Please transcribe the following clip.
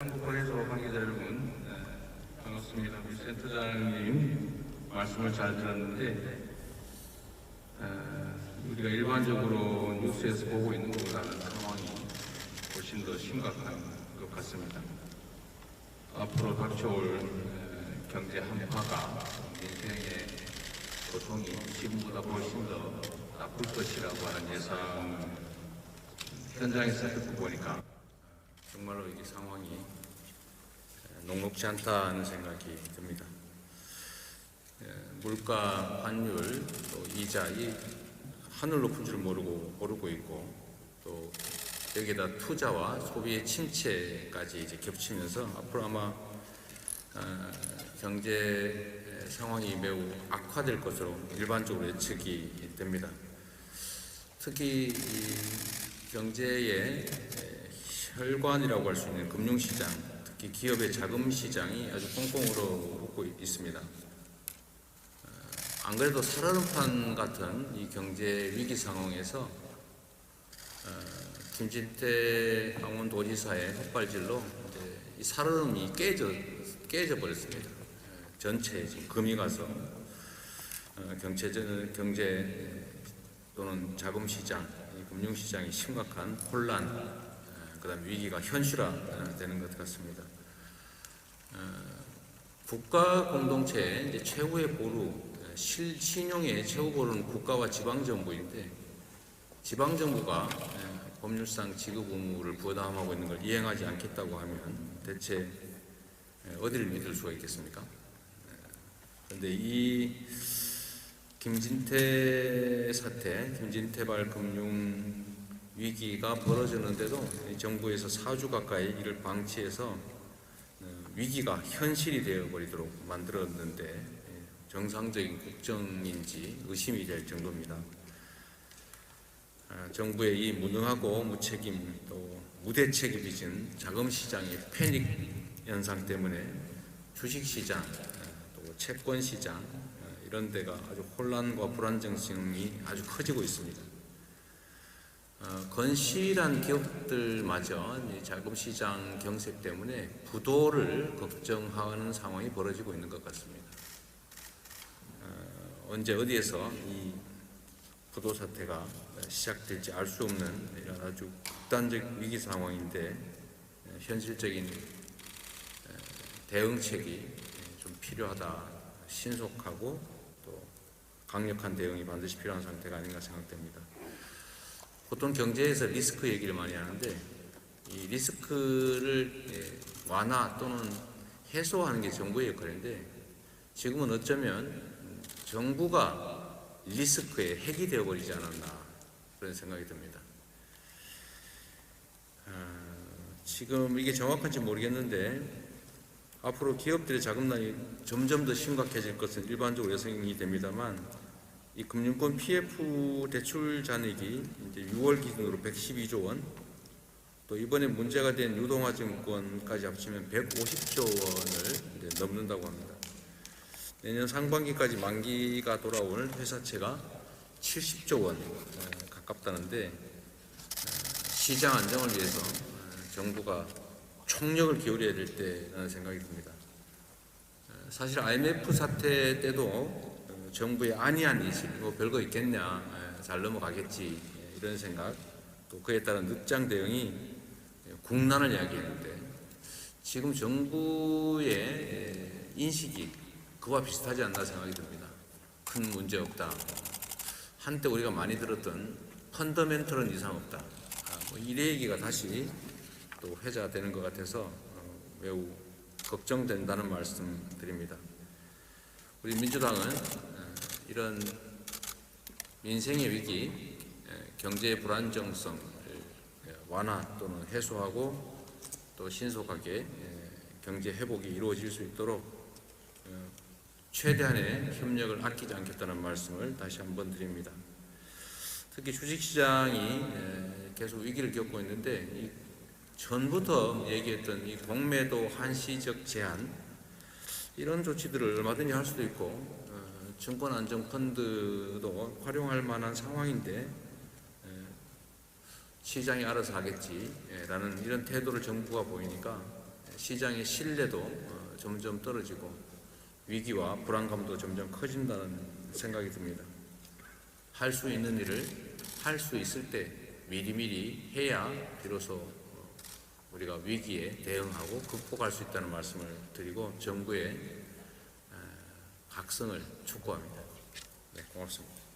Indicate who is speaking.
Speaker 1: 한국거래소 관계자 여러분, 반갑습니다. 우리 센터장님 말씀을 잘 들었는데 우리가 일반적으로 뉴스에서 보고 있는 것보다는 상황이 훨씬 더 심각한 것 같습니다. 앞으로 닥쳐올 경제 한파가 민생의 고통이 지금보다 훨씬 더 나쁠 것이라고 하는 예상 현장에서 듣고 보니까 정말로 이 상황이 녹록지 않다는 생각이 듭니다. 물가, 환율, 또 이자, 이 하늘 높은 줄 모르고 오르고 있고, 또 여기에다 투자와 소비의 침체까지 이제 겹치면서 앞으로 아마 경제 상황이 매우 악화될 것으로 일반적으로 예측이 됩니다. 특히 이 경제의 혈관이라고 할 수 있는 금융시장, 특히 기업의 자금시장이 아주 꽁꽁 얼어붙고 있습니다. 안 그래도 살얼음판 같은 이 경제 위기 상황에서 김진태 강원도지사의 헛발질로 이 살얼음이 깨져 버렸습니다. 전체에 지금 금이 가서 경제 또는 자금시장, 금융시장이 심각한 혼란, 그다음 위기가 현실화되는 것 같습니다. 국가 공동체의 이제 최후의 보루, 신용의 최후 보루는 국가와 지방 정부인데, 지방 정부가 법률상 지급 의무를 부담하고 있는 걸 이행하지 않겠다고 하면 대체 어디를 믿을 수가 있겠습니까? 그런데 이 김진태 사태, 김진태발 금융 위기가 벌어졌는데도 정부에서 4주 가까이 이를 방치해서 위기가 현실이 되어버리도록 만들었는데 정상적인 국정인지 의심이 될 정도입니다. 정부의 이 무능하고 무책임 또 무대책이 빚은 자금시장의 패닉 현상 때문에 주식시장 또 채권시장 이런 데가 아주 혼란과 불안정성이 아주 커지고 있습니다. 건실한 기업들마저 자금시장 경색 때문에 부도를 걱정하는 상황이 벌어지고 있는 것 같습니다. 언제 어디에서 이 부도 사태가 시작될지 알 수 없는 이런 아주 극단적 위기 상황인데 현실적인 대응책이 좀 필요하다, 신속하고 또 강력한 대응이 반드시 필요한 상태가 아닌가 생각됩니다. 보통 경제에서 리스크 얘기를 많이 하는데 이 리스크를 완화 또는 해소하는 게 정부의 역할인데 지금은 어쩌면 정부가 리스크의 핵이 되어버리지 않았나 그런 생각이 듭니다. 지금 이게 정확한지 모르겠는데 앞으로 기업들의 자금난이 점점 더 심각해질 것은 일반적으로 예상이 됩니다만 이 금융권 PF 대출 잔액이 이제 6월 기준으로 112조 원, 또 이번에 문제가 된 유동화증권까지 합치면 150조 원을 이제 넘는다고 합니다. 내년 상반기까지 만기가 돌아올 회사채가 70조 원 가깝다는데 시장 안정을 위해서 정부가 총력을 기울여야 될 때라는 생각이 듭니다. 사실 IMF 사태 때도 정부의 안이한 인식, 뭐 별거 있겠냐, 잘 넘어가겠지 이런 생각, 또 그에 따른 늑장 대응이 국난을 이야기했는데 지금 정부의 인식이 그와 비슷하지 않나 생각이 듭니다. 큰 문제 없다. 한때 우리가 많이 들었던 펀더멘털은 이상 없다. 이 얘기가 다시 또 회자되는 것 같아서 매우 걱정된다는 말씀 드립니다. 우리 민주당은 이런 민생의 위기, 경제의 불안정성을 완화 또는 해소하고 또 신속하게 경제 회복이 이루어질 수 있도록 최대한의 협력을 아끼지 않겠다는 말씀을 다시 한번 드립니다. 특히 주식시장이 계속 위기를 겪고 있는데 전부터 얘기했던 이 공매도 한시적 제한 이런 조치들을 얼마든지 할 수도 있고 증권안정펀드도 활용할 만한 상황인데 시장이 알아서 하겠지라는 이런 태도를 정부가 보이니까 시장의 신뢰도 점점 떨어지고 위기와 불안감도 점점 커진다는 생각이 듭니다. 할 수 있는 일을 할 수 있을 때 미리미리 해야 비로소 우리가 위기에 대응하고 극복할 수 있다는 말씀을 드리고 정부의 각성을 촉구합니다. 네, 고맙습니다.